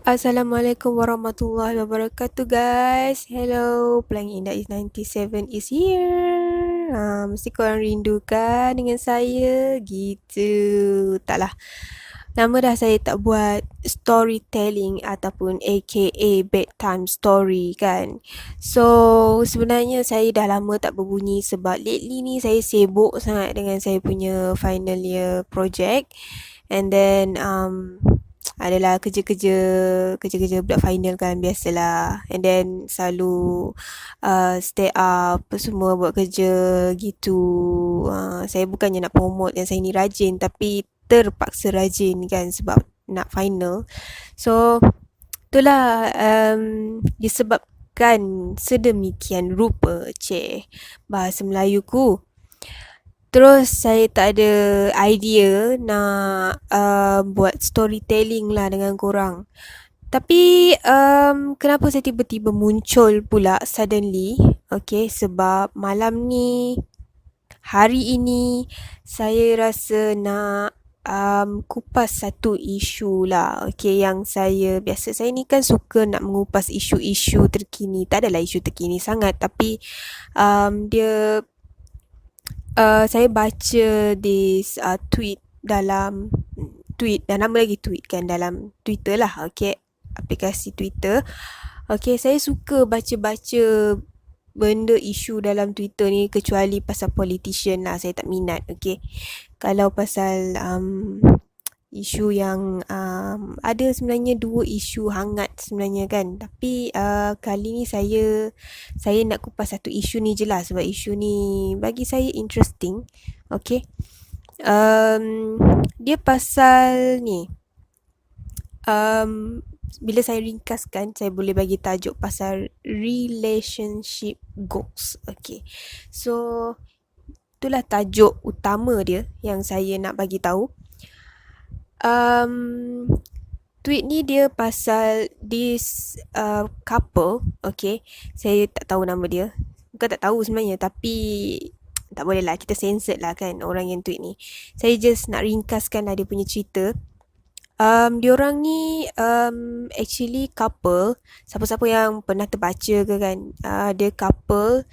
Assalamualaikum warahmatullahi wabarakatuh guys. Hello, Pelangi Indah is 97 is here. Mesti korang rindu kan dengan saya? Gitu. Taklah. Lama dah saya tak buat storytelling ataupun aka bedtime story kan. So, sebenarnya saya dah lama tak berbunyi sebab lately ni saya sibuk sangat dengan saya punya final year project. And then adalah kerja-kerja budak final kan, biasalah. And then selalu stay up semua buat kerja gitu. Saya bukannya nak promote yang saya ni rajin, tapi terpaksa rajin kan sebab nak final. So itulah disebabkan sedemikian rupa bahasa Melayuku. Terus saya tak ada idea nak buat storytelling lah dengan korang. Tapi kenapa saya tiba-tiba muncul pula suddenly? Okay, sebab malam ni, hari ini, saya rasa nak kupas satu isu lah. Okay, yang saya ni kan suka nak mengupas isu-isu terkini. Tak adalah isu terkini sangat, tapi dia saya baca this tweet dalam tweet, dan nama lagi tweet kan, dalam Twitter lah. Okay, aplikasi Twitter. Okay, saya suka baca-baca benda isu dalam Twitter ni, kecuali pasal politician lah, saya tak minat. Okay, kalau pasal isu yang ada sebenarnya dua isu hangat sebenarnya kan, tapi kali ni saya nak kupas satu isu ni je lah, sebab isu ni bagi saya interesting. Okay, dia pasal ni, bila saya ringkaskan, saya boleh bagi tajuk pasal relationship goals. Okay, so itulah tajuk utama dia yang saya nak bagi tahu. Tweet ni dia pasal this couple. Okay, saya tak tahu nama dia, bukan tak tahu sebenarnya, tapi tak boleh lah, kita censored lah kan orang yang tweet ni. Saya just nak ringkaskan lah dia punya cerita. Diorang ni actually couple. Siapa-siapa yang pernah terbaca ke kan, dia couple.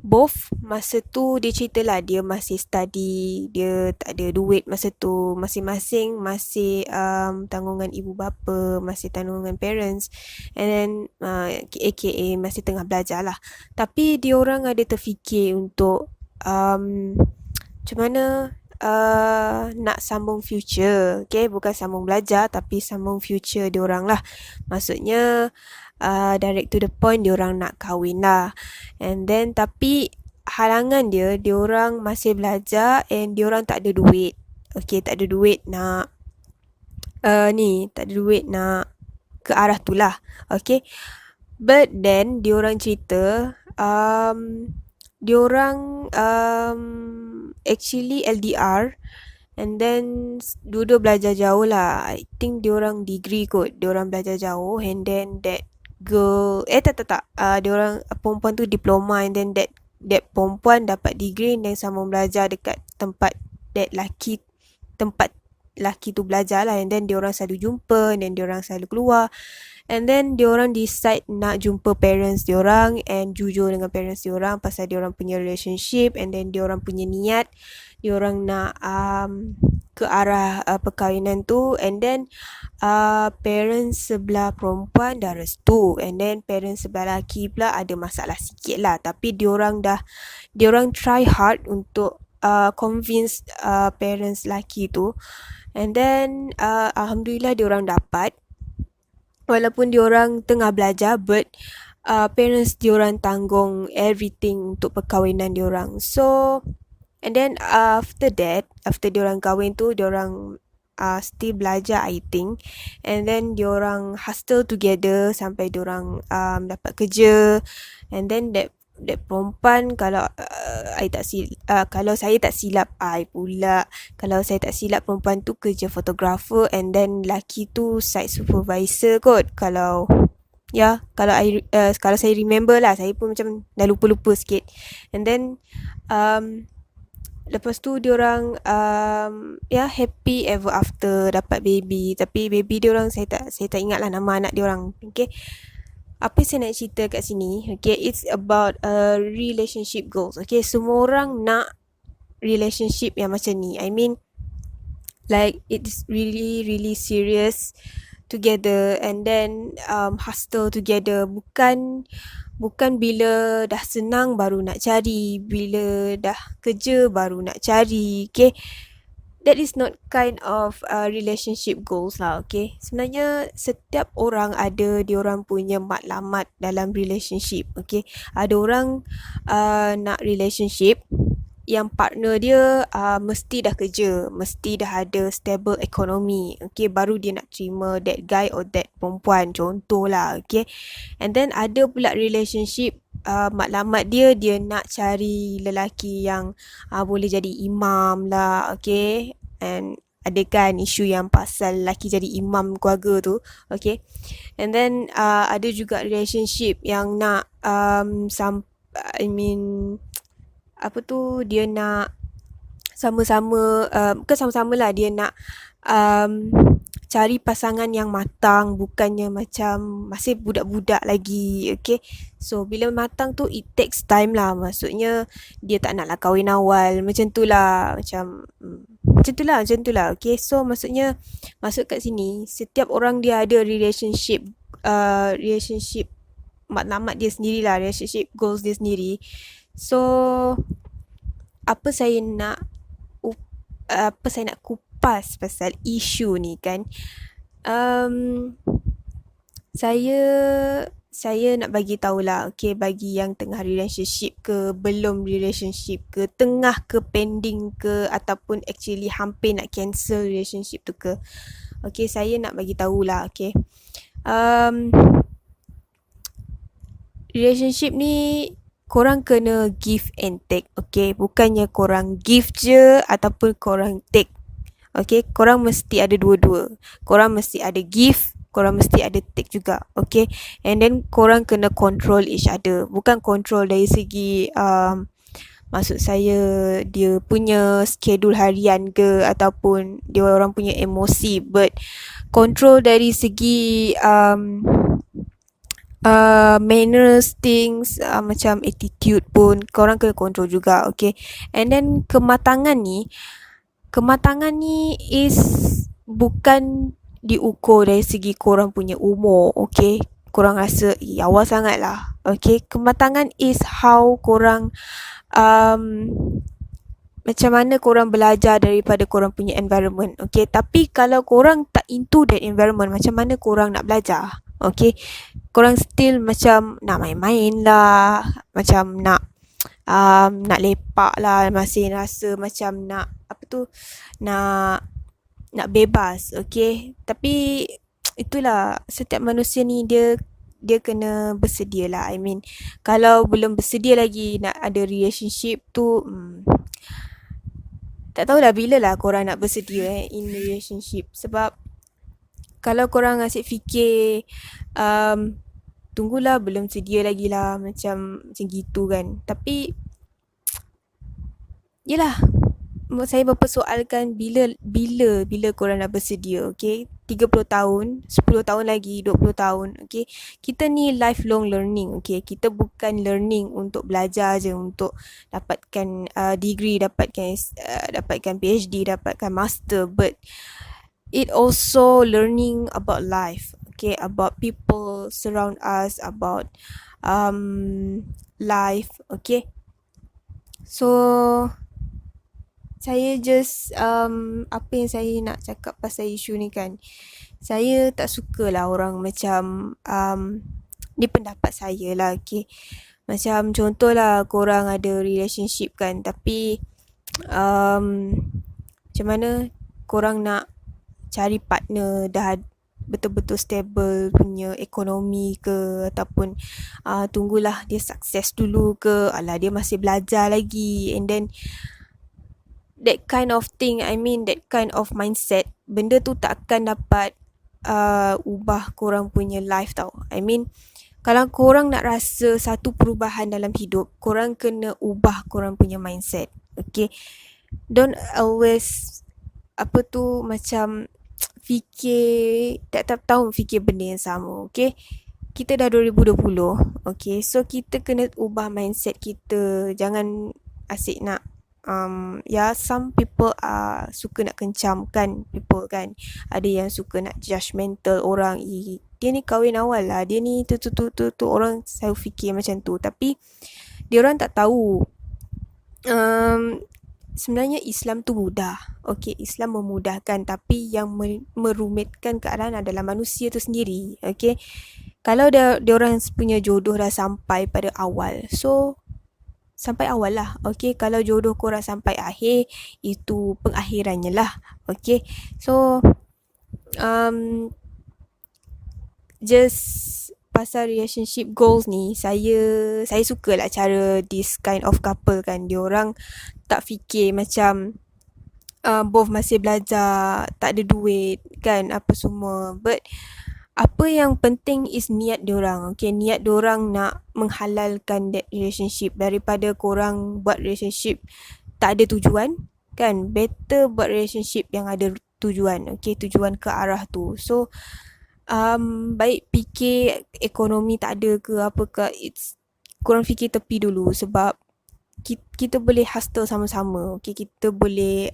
Both masa tu dia cerita lah, dia masih study, dia tak ada duit masa tu, masing-masing masih tanggungan ibu bapa, masih tanggungan parents, and then aka masih tengah belajar lah. Tapi diorang ada terfikir untuk macam mana nak sambung future. Okay, bukan sambung belajar, tapi sambung future diorang lah. Maksudnya direct to the point, diorang nak kahwin lah. And then tapi halangan dia, diorang masih belajar and diorang tak ada duit. Okay, tak ada duit nak tak ada duit nak ke arah tu lah. Okay, but then diorang cerita diorang actually LDR, and then dua-dua belajar jauh lah. I think diorang degree kot, diorang belajar jauh, and then that girl tak diorang perempuan tu diploma, and then that perempuan dapat degree dan sambung belajar dekat tempat tempat laki tu belajar lah. And then diorang selalu jumpa, and then diorang selalu keluar, and then diorang decide nak jumpa parents diorang and jujur dengan parents diorang pasal diorang punya relationship, and then diorang punya niat, diorang nak ke arah perkahwinan tu. And then parents sebelah perempuan dah restu, and then parents sebelah lelaki pula ada masalah sikit lah. Tapi diorang try hard untuk convince parents lelaki tu, and then alhamdulillah diorang dapat. Walaupun diorang tengah belajar, but parents diorang tanggung everything untuk perkahwinan diorang. So, and then after diorang kahwin tu, diorang still belajar I think, and then diorang hustle together sampai diorang dapat kerja. And then that perempuan, kalau kalau saya tak silap, kalau saya tak silap, perempuan tu kerja fotografer, and then laki tu site supervisor kot. Kalau saya remember lah, saya pun macam dah lupa-lupa sikit. And then Lepas tu diorang happy ever after dapat baby. Tapi baby diorang saya tak ingat lah nama anak diorang. Okay. Apa saya nak cerita kat sini? Okay, it's about relationship goals. Okay, semua orang nak relationship yang macam ni. I mean, like it's really really serious together and then hustle together. Bukan bila dah senang baru nak cari, bila dah kerja baru nak cari. Okay, that is not kind of relationship goals lah. Okay, sebenarnya setiap orang ada diorang punya matlamat dalam relationship. Okay, ada orang nak relationship yang partner dia mesti dah kerja, mesti dah ada stable economy. Okay, baru dia nak terima that guy or that perempuan, contoh lah. Okay, and then ada pula relationship matlamat dia nak cari lelaki yang boleh jadi imam lah. Okay, and ada kan isu yang pasal lelaki jadi imam keluarga tu. Okay, and then ada juga relationship yang nak apa tu, dia nak sama-sama, bukan sama-sama lah, dia nak cari pasangan yang matang, bukannya macam masih budak-budak lagi. Okay, so bila matang tu it takes time lah. Maksudnya dia tak nak lah kahwin awal, macam tu lah. Macam tu lah. Okay, so maksudnya masuk kat sini, setiap orang dia ada relationship matlamat dia sendirilah, relationship goals dia sendiri. So apa saya nak kupas pasal isu ni kan, saya nak bagi tahulah, okay, bagi yang tengah relationship ke, belum relationship ke, tengah ke, pending ke, ataupun actually hampir nak cancel relationship tu ke. Okay, saya nak bagi tahulah. Okay, relationship ni korang kena give and take. Okay, bukannya korang give je ataupun korang take. Okay, korang mesti ada dua-dua. Korang mesti ada give, korang mesti ada take juga. Okay, and then korang kena control each other. Bukan control dari segi maksud saya dia punya schedule harian ke, ataupun dia orang punya emosi, but control dari segi manners, things, macam attitude pun korang kena control juga. Okay, and then kematangan ni is bukan diukur dari segi korang punya umur. Okay, korang rasa awal sangat lah. Okay, kematangan is how korang macam mana korang belajar daripada korang punya environment. Okay, tapi kalau korang tak into that environment, macam mana korang nak belajar? Okay, korang still macam nak main-main lah, macam nak lepak lah, masih rasa macam nak nak bebas. Okay, tapi itulah, setiap manusia ni dia kena bersedia lah. I mean, kalau belum bersedia lagi nak ada relationship tu, tak tahulah bila lah korang nak bersedia in relationship. Sebab kalau korang asyik fikir tunggulah, belum sedia lagi lah, macam gitu kan. Tapi yelah, saya mempersoalkan bila korang nak bersedia. Okay, 30 tahun, 10 tahun lagi, 20 tahun. Okay, kita ni lifelong learning. Okay, kita bukan learning untuk belajar je, untuk dapatkan degree, dapatkan PhD, dapatkan master, but it also learning about life. Okay, about people surround us, about life. Okay, so saya just apa yang saya nak cakap pasal isu ni kan, saya tak sukalah orang macam ni pendapat saya lah. Okay, macam contohlah korang ada relationship kan, tapi macam mana korang nak cari partner dah betul-betul stable punya ekonomi ke, ataupun tunggulah dia sukses dulu ke, alah dia masih belajar lagi, and then that kind of thing, I mean that kind of mindset, benda tu tak akan dapat ubah korang punya life tau. I mean, kalau korang nak rasa satu perubahan dalam hidup, korang kena ubah korang punya mindset. Okay, don't always apa tu macam fikir tak tahun fikir benda yang sama. Okay, kita dah 2020. Okay, so kita kena ubah mindset kita. Jangan asyik nak some people suka nak kencamkan people kan. Ada yang suka nak judgemental orang. Dia ni kahwin awal lah, dia ni tu orang selalu fikir macam tu. Tapi dia orang tak tahu sebenarnya Islam tu mudah. Okay, Islam memudahkan, tapi yang merumitkan keadaan adalah manusia tu sendiri. Okay, kalau dia orang punya jodoh dah sampai pada awal, so sampai awal lah. Okay, kalau jodoh korang sampai akhir, itu pengakhirannya lah. Okay, so just pasal relationship goals ni, saya suka lah cara this kind of couple kan. Diorang tak fikir macam both masih belajar, tak ada duit kan, apa semua. But apa yang penting is niat diorang. Okay, niat diorang nak menghalalkan that relationship. Daripada korang buat relationship tak ada tujuan kan, better buat relationship yang ada tujuan. Okay, tujuan ke arah tu. So baik fikir ekonomi tak ada ke apa ke, korang fikir tepi dulu. Sebab kita boleh hustle sama-sama. Okay, kita boleh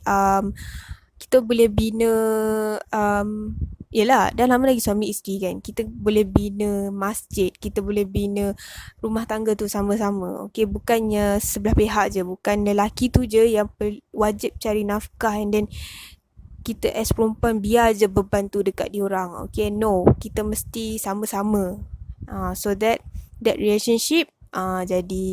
bina yelah, dah lama lagi suami isteri kan. Kita boleh bina masjid, kita boleh bina rumah tangga tu sama-sama. Okay, bukannya sebelah pihak je. Bukan lelaki tu je yang wajib cari nafkah, and then kita as perempuan biar je beban tu dekat diorang. Okay, no, kita mesti sama-sama. So that relationship jadi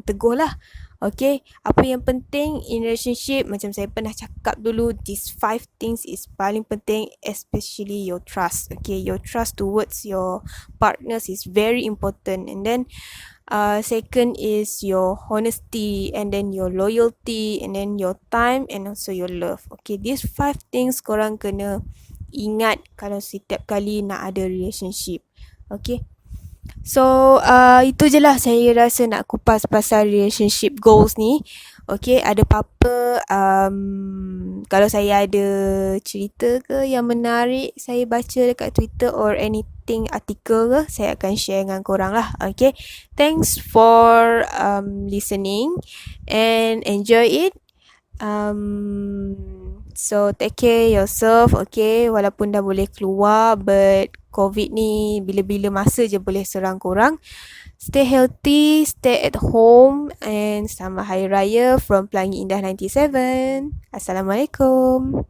teguh lah. Okay, apa yang penting in relationship, macam saya pernah cakap dulu, these 5 things is paling penting, especially your trust. Okay, your trust towards your partners is very important. And then second is your honesty, and then your loyalty, and then your time, and also your love. Okay, these 5 things korang kena ingat kalau setiap kali nak ada relationship. Okay, so itu je lah saya rasa nak kupas pasal relationship goals ni. Okay, ada apa-apa kalau saya ada cerita ke yang menarik saya baca dekat Twitter or anything artikel ke, saya akan share dengan korang lah. Okay, thanks for listening and enjoy it. So take care yourself. Okay, walaupun dah boleh keluar, but COVID ni bila-bila masa je boleh serang korang. Stay healthy, stay at home, and selamat Hari Raya from Pelangi Indah 97. Assalamualaikum.